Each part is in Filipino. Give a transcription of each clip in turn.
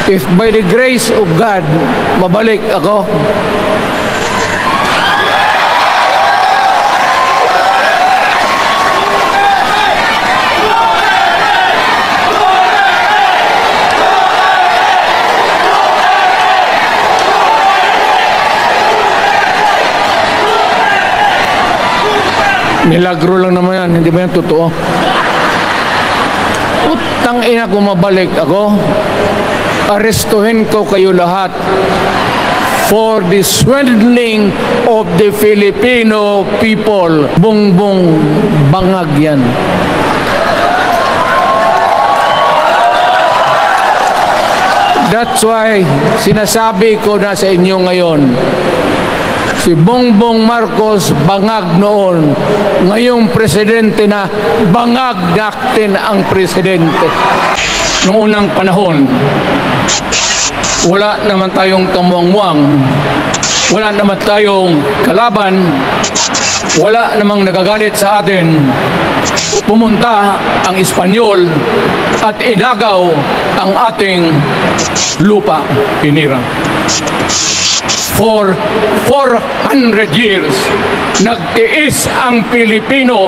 If by the grace of God, mabalik ako, milagro lang naman yan, hindi ba yan totoo? Utang ina kung mabalik ako, arestuhin ko kayo lahat for the swindling of the Filipino people. Bongbong bangag yan. That's why sinasabi ko na sa inyo ngayon, si Bongbong Marcos bangag noon, ngayong presidente na bangag natin ang presidente. Noong unang panahon, wala naman tayong kamuang-muang, wala naman tayong kalaban, wala namang nagagalit sa atin. Pumunta ang Espanyol at inagaw ang ating lupa, pinira. For 400 years, nagtiis ang Pilipino,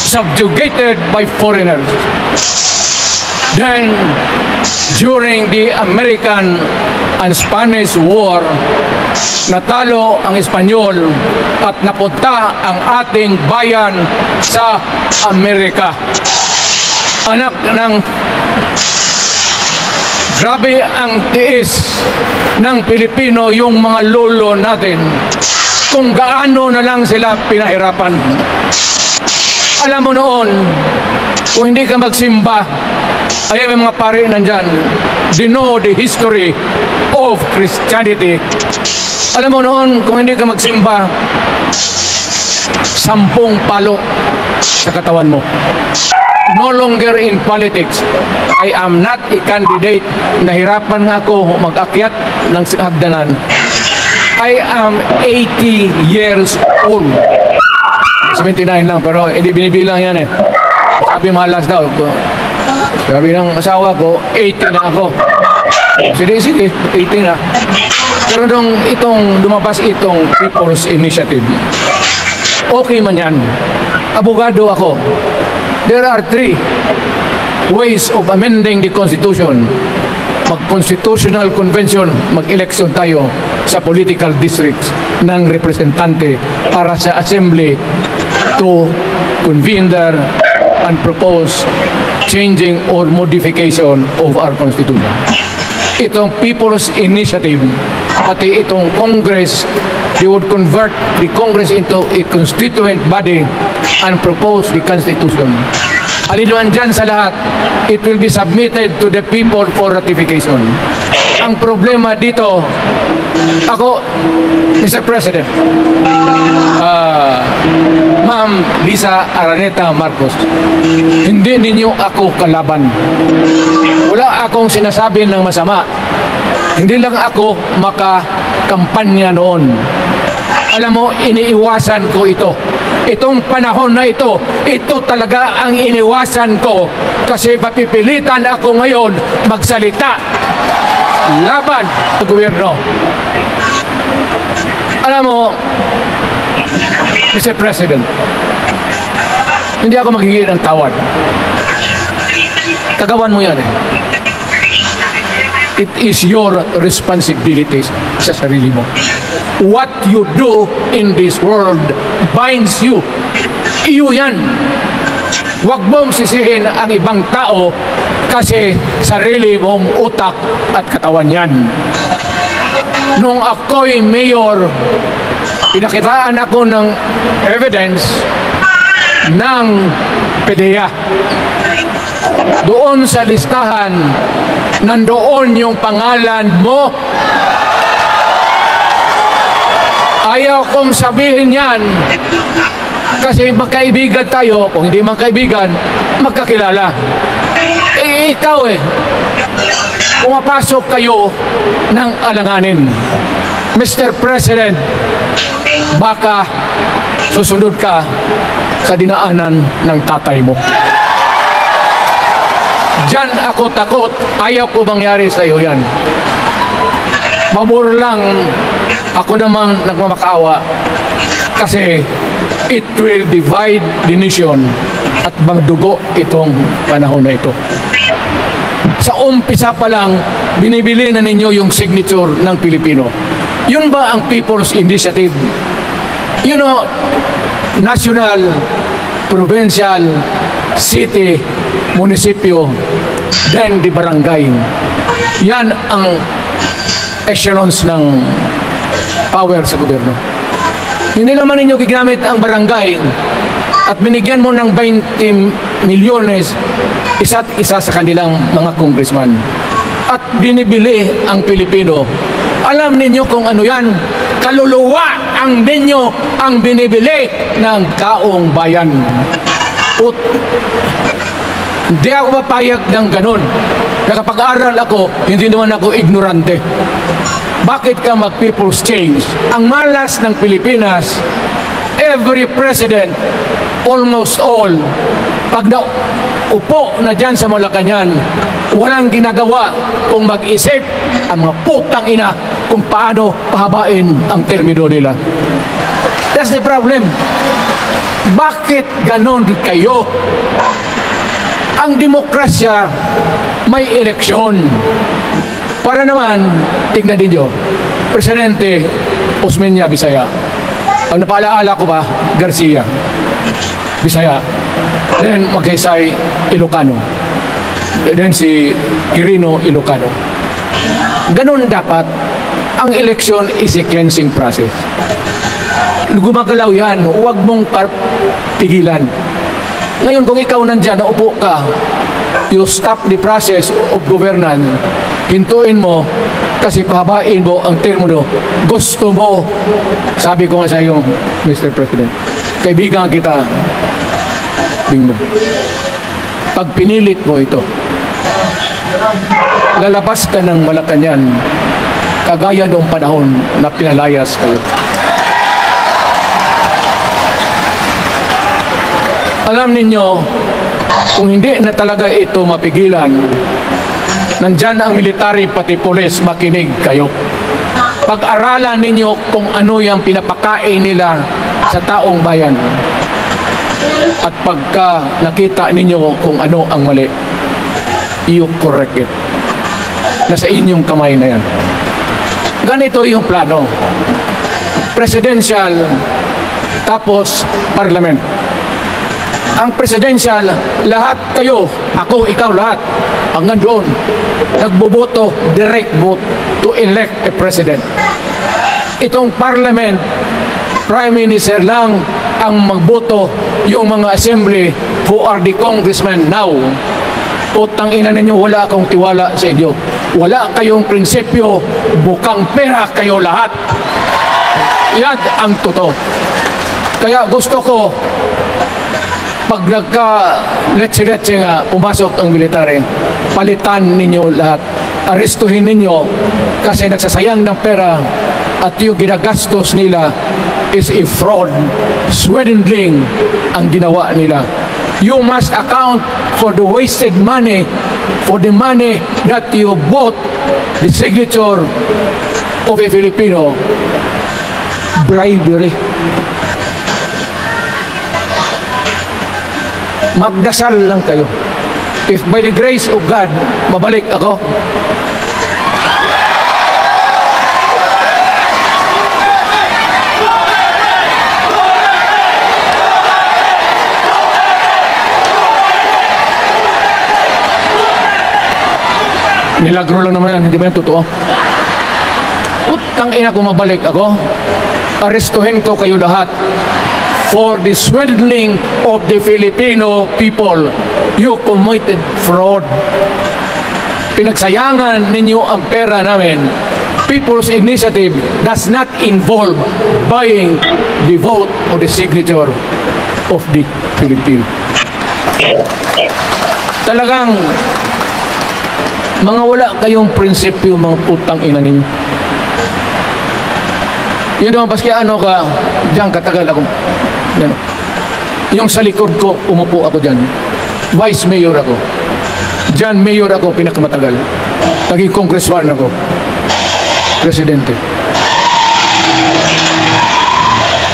subjugated by foreigners. Then, during the American and Spanish War, natalo ang Espanyol at napunta ang ating bayan sa Amerika. Anak ng grabe ang tiis ng Pilipino, yung mga lolo natin, kung gaano na lang sila pinahirapan. Alam mo noon, kung hindi ka magsimba, ay may mga pari nandyan, they know the history of Christianity. Alam mo noon, kung hindi ka magsimba, 10 palo sa katawan mo. No longer in politics. I am not a candidate. Nahirapan nga ako mag-akyat ng hagdanan. I am 80 years old. 79 lang, pero hindi binibilang yan eh. Sabi malas daw. Sabi ng asawa ko, 80 na ako. Sige, 80 na. Pero nung lumabas itong People's Initiative, okay man yan. Abogado ako. There are 3 ways of amending the Constitution. Mag-constitutional convention, mag-election tayo sa political districts ng representante para sa assembly to convene there and propose changing or modification of our Constitution. Itong People's Initiative, pati itong Congress, they would convert the Congress into a constituent body and propose the Constitution. Alinuan dyan sa lahat, it will be submitted to the people for ratification. Ang problema dito, ako, Mr. President, Ma'am Lisa Araneta Marcos, hindi ninyo ako kalaban. Wala akong sinasabi ng masama. Hindi lang ako makakampanya noon. Alam mo, iniiwasan ko ito. Itong panahon na ito talaga ang iniwasan ko kasi mapipilitan ako ngayon magsalita laban sa gobyerno. Alam mo, Mr. President, hindi ako magiging ng tawad. Kagawan mo yan eh. It is your responsibility sa sarili mo. What you do in this world binds you. Iyo yan. Huwag mong sisihin ang ibang tao kasi sarili mong utak at katawan yan. Nung ako'y mayor, pinakitaan ako ng evidence ng PDEA. Doon sa listahan, nandoon yung pangalan mo. Ayaw kong sabihin yan kasi magkaibigan tayo. Kung hindi magkaibigan, magkakilala. Eh, ikaw pumapasok kayo ng alanganin. Mr. President, baka susunod ka sa dinaanan ng tatay mo. Diyan ako takot. Ayaw ko mangyari sa iyo yan. Mabur lang ako namang nagmamakaawa kasi it will divide the nation at magdugo itong panahon na ito. Sa umpisa pa lang, binibili na ninyo yung signature ng Pilipino. Yun ba ang People's Initiative? You know, national, provincial, city, munisipyo, then the barangay. Yan ang echelons ng power sa gobyerno. Hindi naman ninyo gigamit ang barangay at binigyan mo ng 20 milyones isa't isa sa kanilang mga congressman. At binibili ang Pilipino. Alam ninyo kung ano yan? Kaluluwa ang ninyo ang binibili ng taong bayan. Hindi ako mapayag ng ganun. Nakapag-aral ako, hindi naman ako ignorante. Bakit ka mag-people's change? Ang malas ng Pilipinas, every president, almost all, pag upo na dyan sa Malacanang, walang ginagawa kung mag-isip ang mga putang ina kung paano pahabain ang termino nila. That's the problem. Bakit ganon kayo? Ang demokrasya may eleksyon. Para naman, tignan ninyo, Presidente Osmeña Bisaya. Ang napaalaala ko ba, Garcia, Bisaya. Then Magsaysay, Ilocano. Then si Quirino, Ilocano. Ganon dapat. Ang eleksyon is a cleansing process. Gumagalaw yan, huwag mong pigilan. Ngayon, kung ikaw nandyan, naupo ka, you stop the process of governance, hintuin mo, kasi pahabain mo ang termo mo. Gusto mo, sabi ko nga sa iyo, Mr. President, kaibigan kita, bingo. Pag pinilit mo ito, lalabas ka ng Malacanang, kagaya noong panahon na pinalayas kayo. Alam ninyo, kung hindi na talaga ito mapigilan, nandyan ang military pati pulis, makinig kayo. Pag-aralan ninyo kung ano yung pinapakain nila sa taong bayan. At pagka nakita ninyo kung ano ang mali, you correct it. Nasa inyong kamay na yan. Ganito yung plano. Presidential, tapos parliament. Ang presidential, lahat kayo, ako, ikaw, lahat, hanggang doon, nagboboto, direct vote to elect a president. Itong parliament, prime minister lang ang magboto, yung mga assembly who are the congressmen now. Utang ina ninyo, wala akong tiwala sa inyo. Wala kayong prinsipyo, bukang pera kayo lahat. Yan ang totoo. Kaya gusto ko, pag nagka-letse-letse nga pumasok ang military, palitan ninyo lahat. Arestuhin ninyo kasi nagsasayang ng pera at yung ginagastos nila is a fraud, swindling ang ginawa nila. You must account for the wasted money, for the money that you bought the signature of a Filipino. Bribery. Magdasal lang kayo. If by the grace of God, mabalik ako, nilagro lang naman yan, hindi ba yan totoo? Utang ina kung mabalik ako, arestuhin ko kayo lahat for the swindling of the Filipino people. You committed fraud. Pinagsayangan ninyo ang pera namin. People's Initiative does not involve buying the vote or the signature of the Filipino. Talagang mga wala kayong prinsipyo, mga putang ina ninyo. Yun naman, paski ano ka, diyan katagal ako. Yan. Yung sa likod ko, umupo ako dyan. Vice Mayor ako. Diyan, mayor ako, pinakamatagal. Naging congressman ako. Presidente.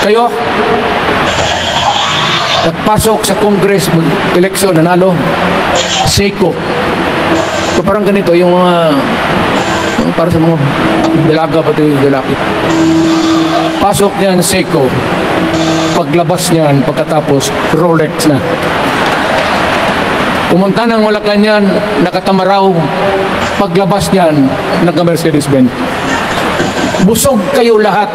Kayo, nagpasok sa Congress, eleksyon, nanalo, Seiko. So, parang ganito, yung mga, para sa mga dalaga pa ito yung lalaki. Pasok niyan, Seiko. Paglabas niyan, pagkatapos, Rolex na. Pumunta ng Malacanang, nakatamaraw. Paglabas niyan, nagka-Mercedes-Benz. Busog kayo lahat.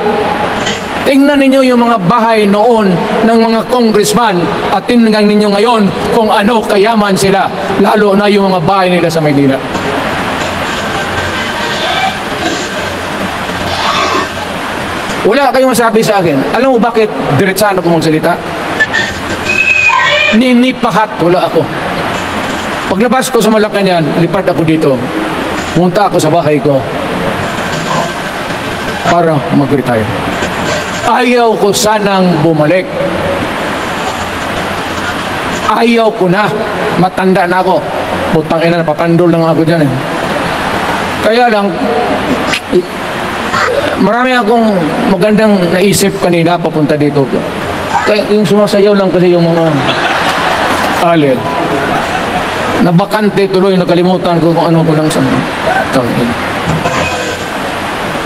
Tingnan ninyo yung mga bahay noon ng mga congressman at tingnan ninyo ngayon kung ano kayaman sila, lalo na yung mga bahay nila sa Maynila. Wala kayong masabi sa akin. Alam mo bakit diretsaan ako magsalita? Ninipahat, wala ako. Paglabas ko sa Malacanang, lipat ako dito. Punta ako sa bahay ko para mag-retire. Ayaw ko sanang bumalik. Ayaw ko na. Matanda na ako. Putang ina, napapandol lang ako dyan eh. Kaya lang, marami akong magandang naisip kanina papunta dito. Kaya yung sumasayaw lang kasi yung mga alien. Nabakante tuloy, nakalimutan ko kung ano ko lang sa tangin.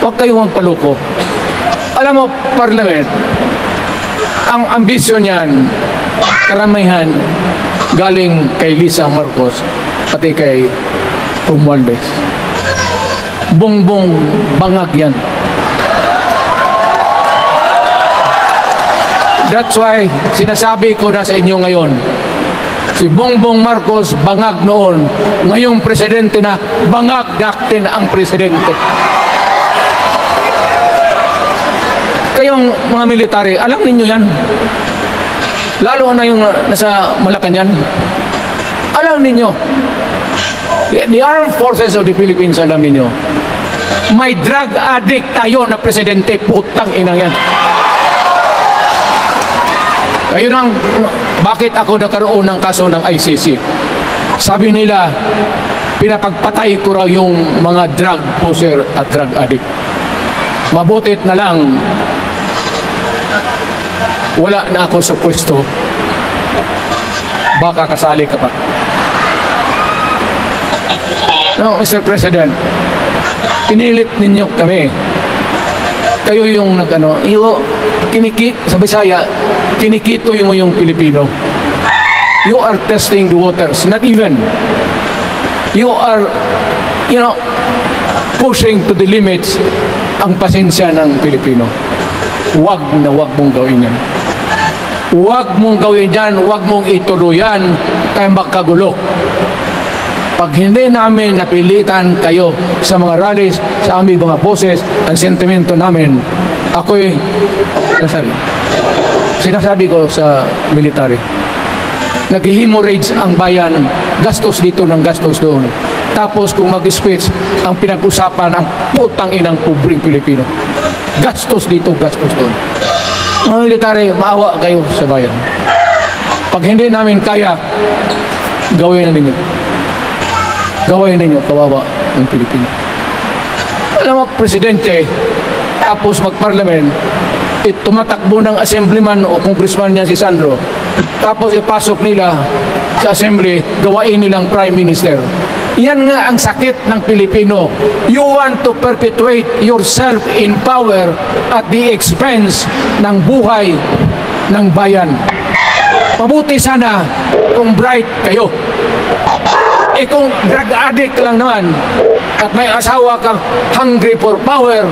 Huwag kayong magpaluko. Alam mo, Parliament, ang ambisyon niyan, karamihan, galing kay Lisa Marcos, pati kay Romualdez. Bongbong bangag yan. That's why, sinasabi ko na sa inyo ngayon, si Bongbong Marcos bangag noon, ngayong presidente na, bangag natin ang presidente. Kayong mga military, alam ninyo yan. Lalo na yung nasa Malacanang. Alam ninyo, the Armed Forces of the Philippines, alam ninyo, may drug addict tayo na presidente, putang inang yan. Ayun ang, bakit ako nagkaroon ng kaso ng ICC? Sabi nila, pinapagpatay ko raw yung mga drug poser at drug addict. Mabutit na lang, wala na ako sa pwesto, baka kasali ka pa. No, Mr. President, pinilit ninyo kami. Kayo yung nag-ano, sa Bisaya, kinikito yung Pilipino. You are testing the waters, not even. You are, pushing to the limits ang pasensya ng Pilipino. Huwag na huwag mong gawin yan. Huwag mong gawin yan, huwag mong ituloy yan, kaya magkagulo. Pag hindi namin napilitan kayo sa mga rallies, sa aming mga boses, ang sentimento namin, ako'y sinasabi ko sa military, nag-hemorrhage ang bayan, gastos dito ng gastos doon. Tapos kung mag-speech, ang pinag-usapan ang putang inang pobreng Pilipino. Gastos dito, gastos doon. Mga military, maawa kayo sa bayan. Pag hindi namin kaya, gawin na ninyo. Gawin ninyo, kawawa ng Pilipino. Alam mo, Presidente, tapos mag-Parliament, tumatakbo ng assemblyman o congressman niya si Sandro. Tapos ipasok nila sa assembly, gawain nilang Prime Minister. Yan nga ang sakit ng Pilipino. You want to perpetuate yourself in power at the expense ng buhay ng bayan. Mabuti sana kung bright kayo. Kung drug addict lang naman at may asawa kang hungry for power,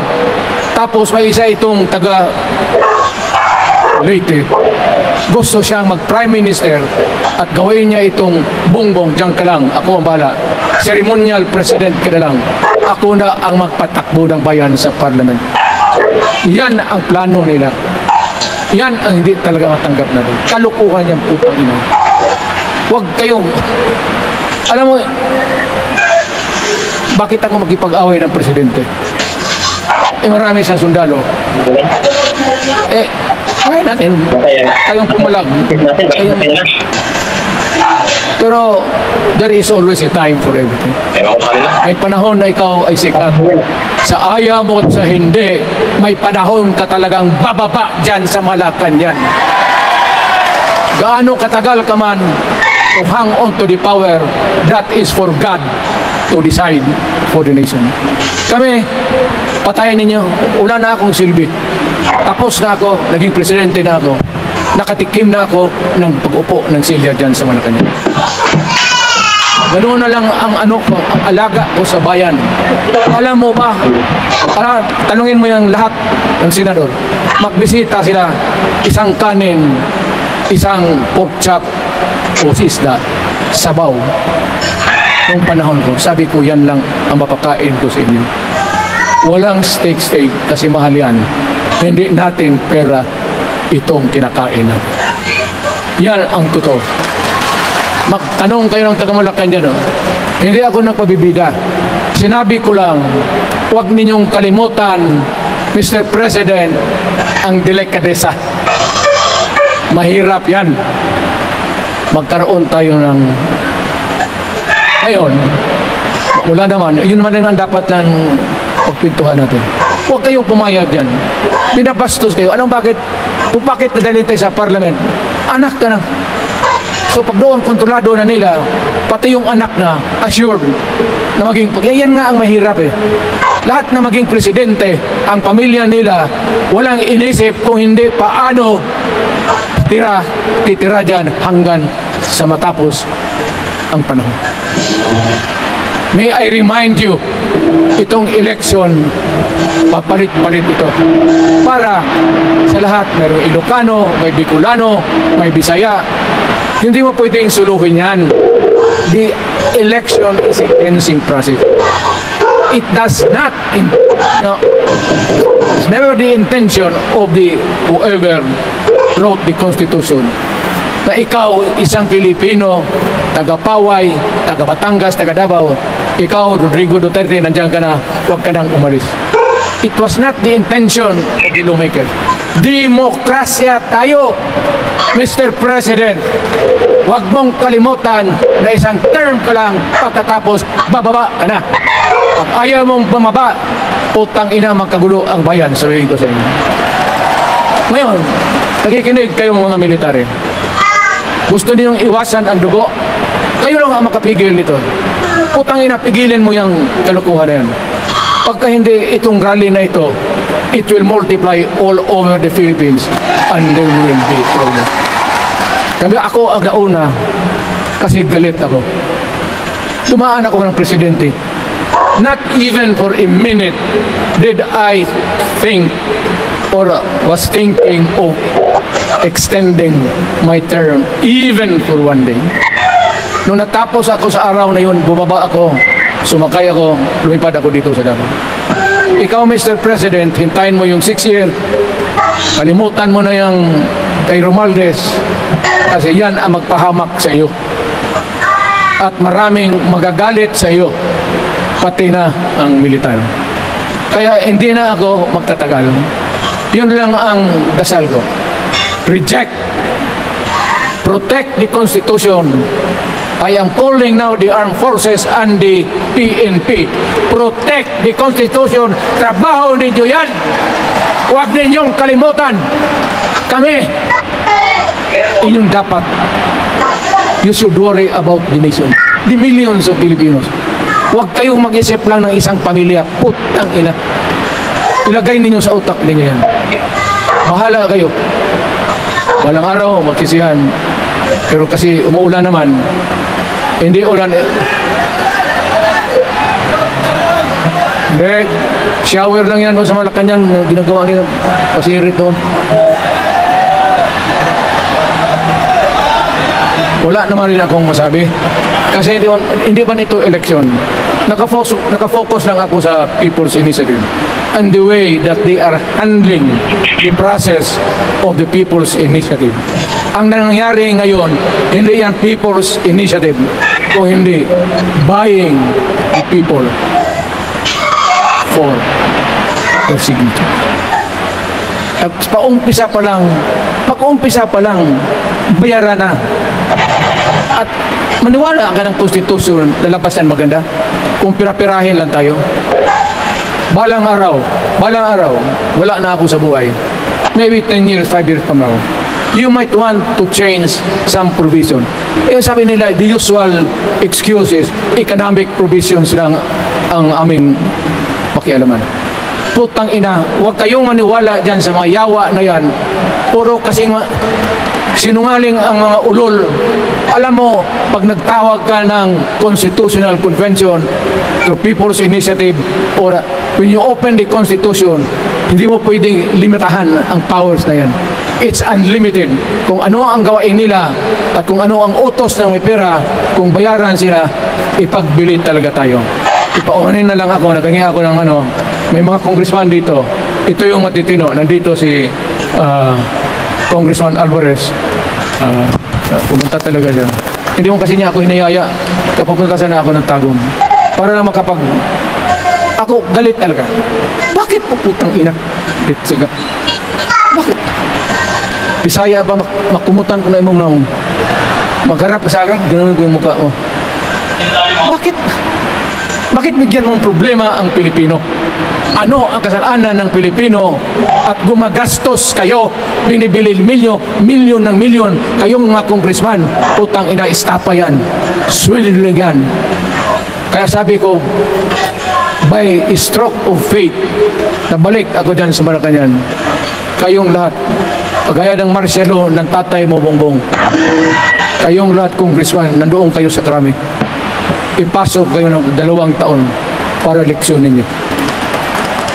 tapos may isa itong taga Leyte, gusto siyang mag-Prime Minister at gawin niya itong Bongbong, diyan ka lang, ako ang bahala. Ceremonial President ka na lang. Ako na ang magpatakbo ng bayan sa Parliament. Yan ang plano nila. Yan ang hindi talaga matanggap natin. Kalukuhan niyang putang ina. Huwag kayong, alam mo, bakit ako magkipag-away ng Presidente? Marami siyang sundalo. Kaya natin, kayong pumalag. Pero there is always a time for everything. May panahon na ikaw ay sikat. Sa ayaw mo at sa hindi, may panahon ka talagang bababa dyan sa Malacanang. Gaano katagal ka man to hang on to the power, that is for God to decide for the nation. Kami, patayin ninyo, wala na akong silbi. Tapos na ako, naging presidente na ako. Nakatikim na ako ng pag-upo ng silya dyan sa Malacanang. Ganoon na lang ang ko, ang alaga ko sa bayan. Alam mo ba, tanungin mo yung lahat ng senador. Magbisita sila, isang kanin, isang pork chop o sisda, sabaw. Noong panahon ko, sabi ko yan lang ang mapakain ko sa inyo. Walang steak kasi mahal yan. Hindi natin pera itong kinakain na. Yan ang totoo. Magtanong kayo ng taga-Malacanang dyan. Hindi ako nagpabibida. Sinabi ko lang, huwag ninyong kalimutan, Mr. President, ang delikadesa. Mahirap yan. Magkaroon tayo ng... Ngayon, wala naman. Yun naman ang dapat ng pagpintuhan natin. Huwag kayong pumayag dyan. Binabastos kayo. Anong bakit? Kung bakit nadali tayo sa parliament? Anak ka na. So pag doon kontrolado na nila, pati yung anak na assured na maging... Yan nga ang mahirap eh. Lahat na maging presidente, ang pamilya nila, walang inisip kung hindi paano titira dyan hanggang sa matapos ang panahon. May I remind you, itong election, papalit-palit ito. Para sa lahat, mayroong Ilocano, may Bicolano, may Bisaya. Hindi mo pwedeng suluhin yan. The election is a cleansing process. It does not, it's never the intention of the whoever wrote the Constitution na ikaw, isang Pilipino, taga-Paway, taga-Batangas, taga-Davao, ikaw, Rodrigo Duterte, nandiyan ka na, huwag ka nang umalis. It was not the intention of the lawmaker. Demokrasya tayo, Mr. President. Huwag mong kalimutan na isang term ka lang, pagkatapos, bababa ka na. Pag ayaw mong bumaba, utang ina magkagulo ang bayan, sabihin ko sa inyo. Ngayon, nakikinig kayong mga military. Gusto ninyong iwasan ang dugo? Kayo lang ang makapigil nito. Utang ina, pigilin mo yung kalukuhan na yan. Pagka hindi itong rally na ito, it will multiply all over the Philippines and there will be problem. Kaya ako ang nauna kasi galit ako. Dumaan ako ng presidente. Not even for a minute did I think or was thinking of extending my term even for one day. Nung natapos ako sa araw na yun, bumaba ako, sumakay ako, lumipad ako dito sa Davao. Ikaw, Mr. President, hintayin mo yung 6 year, kalimutan mo na yung kay Romualdez kasi yan ang magpahamak sa iyo. At maraming magagalit sa iyo, pati na ang militar. Kaya hindi na ako magtatagal. Yun lang ang dasal ko. Reject. Protect the Constitution. I am calling now the armed forces and the PNP. Protect the Constitution. Trabaho ninyo yan. Huwag ninyong kalimutan. Kami, inyong dapat. You should worry about the nation. The millions of Filipinos. Huwag kayong mag-isip lang ng isang pamilya. Putang ina. Ilagay ninyo sa utak ninyo yan. Bahala kayo. Walang araw, magsisihan. Pero kasi umuulan naman, hindi ulan. Hindi, shower lang yan sa Malacanang, ginagawa nila, pasirit doon. Wala naman rin akong masabi. Kasi hindi ba nito eleksyon? Nakafocus lang ako sa People's Initiative and the way that they are handling the process of the People's Initiative. Ang nangyayari ngayon, hindi yan People's Initiative o hindi buying the people for their signature. At pag-umpisa pa lang, bayaran na. At maniwala ka ng konstitusyon na labasan maganda kung pirapirahin lang tayo. Balang araw, wala na ako sa buhay. Maybe 10 years, 5 years from now. You might want to change some provision. Sabi nila, the usual excuses, economic provisions lang ang aming pakialaman. Putang ina, huwag kayong maniwala dyan sa mga yawa na yan. Puro kasing sinungaling ang mga ulol. Alam mo, pag nagtawag ka ng Constitutional Convention to People's Initiative or when you open the Constitution, hindi mo pwedeng limitahan ang powers na yan. It's unlimited. Kung ano ang gawain nila at kung ano ang utos ng may pera, kung bayaran sila, ipagbili talaga tayo. Ipauhanin na lang ako, nagkangi ako ng may mga congressman dito. Ito yung matitino. Nandito si Congressman Alvarez. Pumunta talaga siya. Hindi mo kasi niya ako hinayaya. Kapupunta sana ako ng Tagum. Para na ako galit talaga. Bakit po putang ina? Bakit? Bisaya ba makumutan ko na imong naong? Magharap sa akin, ganoon ko yung mukha mo. Bakit? Bakit bigyan mong problema ang Pilipino? Ano ang kasalanan ng Pilipino at gumagastos kayo, binibili milyon ng milyon, kayong mga congressman, utang ina, istapa yan, swilling yan. Kaya sabi ko, by stroke of fate, nabalik ako dyan sa Malacanang, kayong lahat, kagaya ng Marcelo, ng tatay mo Bongbong, kayong lahat congressman, nandoon kayo sa Krami. Ipasok kayo ng 2 taon para leksyon ninyo.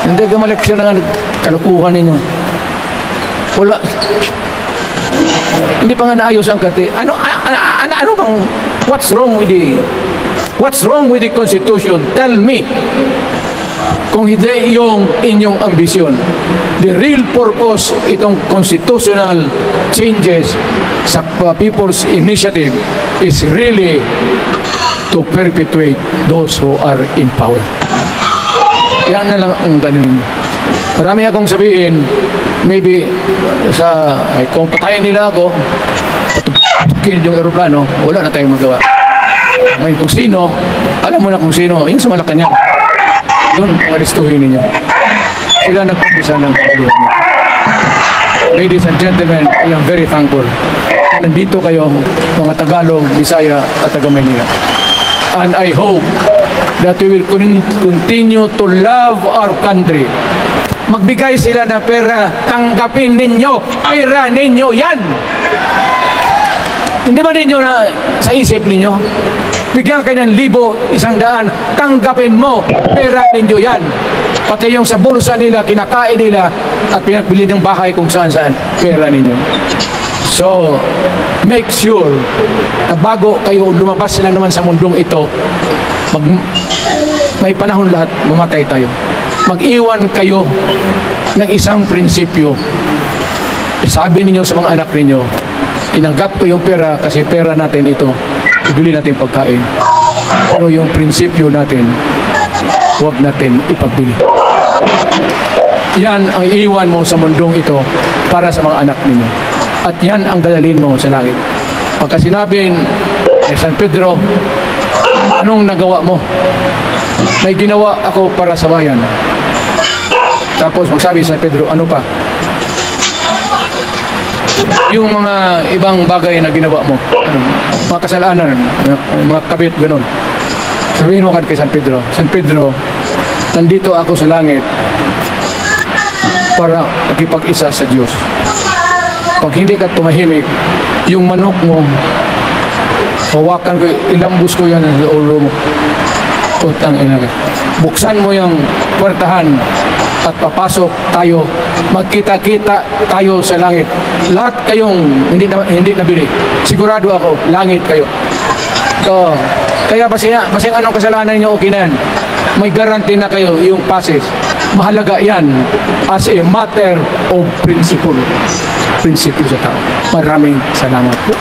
Hindi ka maleksyon na kalukuhan ninyo. Wala. Hindi pa nga naayos ang kati. Ano bang, what's wrong with the Constitution? Tell me. Kung hindi yung inyong ambisyon. The real purpose itong constitutional changes sa People's Initiative is really to perpetuate those who are in power. Yan na lang ang ganun. Marami akong sabihin, maybe kung patayin nila ako, patukin yung aeroplano, wala na tayong magawa. Ngayon kung sino, alam mo na kung sino, yung sa Malacanang. Yun ang aristuhin ninyo. Sila nagpapisa ng pagkaluhan niyo. Ladies and gentlemen, I am very thankful. Nandito kayo, mga Tagalog, Bisaya at Taga-Maynila. And I hope that we will continue to love our country. Magbigay sila ng pera, tanggapin ninyo, pera ninyo yan. Hindi ba ninyo na sa isip ninyo? Bigyan kayo ng 1,000, 100, tanggapin mo, pera ninyo yan. Pati yung sa bulsa nila, kinakain nila, at pinagpili ng bahay kung saan-saan, pera ninyo. So, make sure na bago kayo lumabas sila naman sa mundong ito, may panahon lahat, mamatay tayo. Mag-iwan kayo ng isang prinsipyo. Sabi ninyo sa mga anak ninyo, tinanggap ko yung pera kasi pera natin ito, ibili natin pagkain. Pero yung prinsipyo natin, huwag natin ipagbili. Yan ang iiwan mo sa mundong ito para sa mga anak ninyo. At yan ang dadalhin mo sa langit. Pagka sinabing, San Pedro, anong nagawa mo? May ginawa ako para sa bayan. Tapos magsabi San Pedro, ano pa? Yung mga ibang bagay na ginawa mo, mga kasalanan, mga kabit, gano'n. Sabihin mo kay San Pedro, nandito ako sa langit para makipag-isa sa Diyos. Pag hindi ka tumahimik, yung manok mo, hawakan ko, ilambus ko yan sa ulo mo. Putang ina ka. Buksan mo yung puwertahan at papasok tayo. Magkita-kita tayo sa langit. Lahat kayong hindi nabili. Sigurado ako, langit kayo. So, kaya basing anong kasalanan niyo, okay na yan. May guarantee na kayo yung passes. Mahalaga yan as a matter of principle. Prinsipyo sa tao. Maraming salamat po.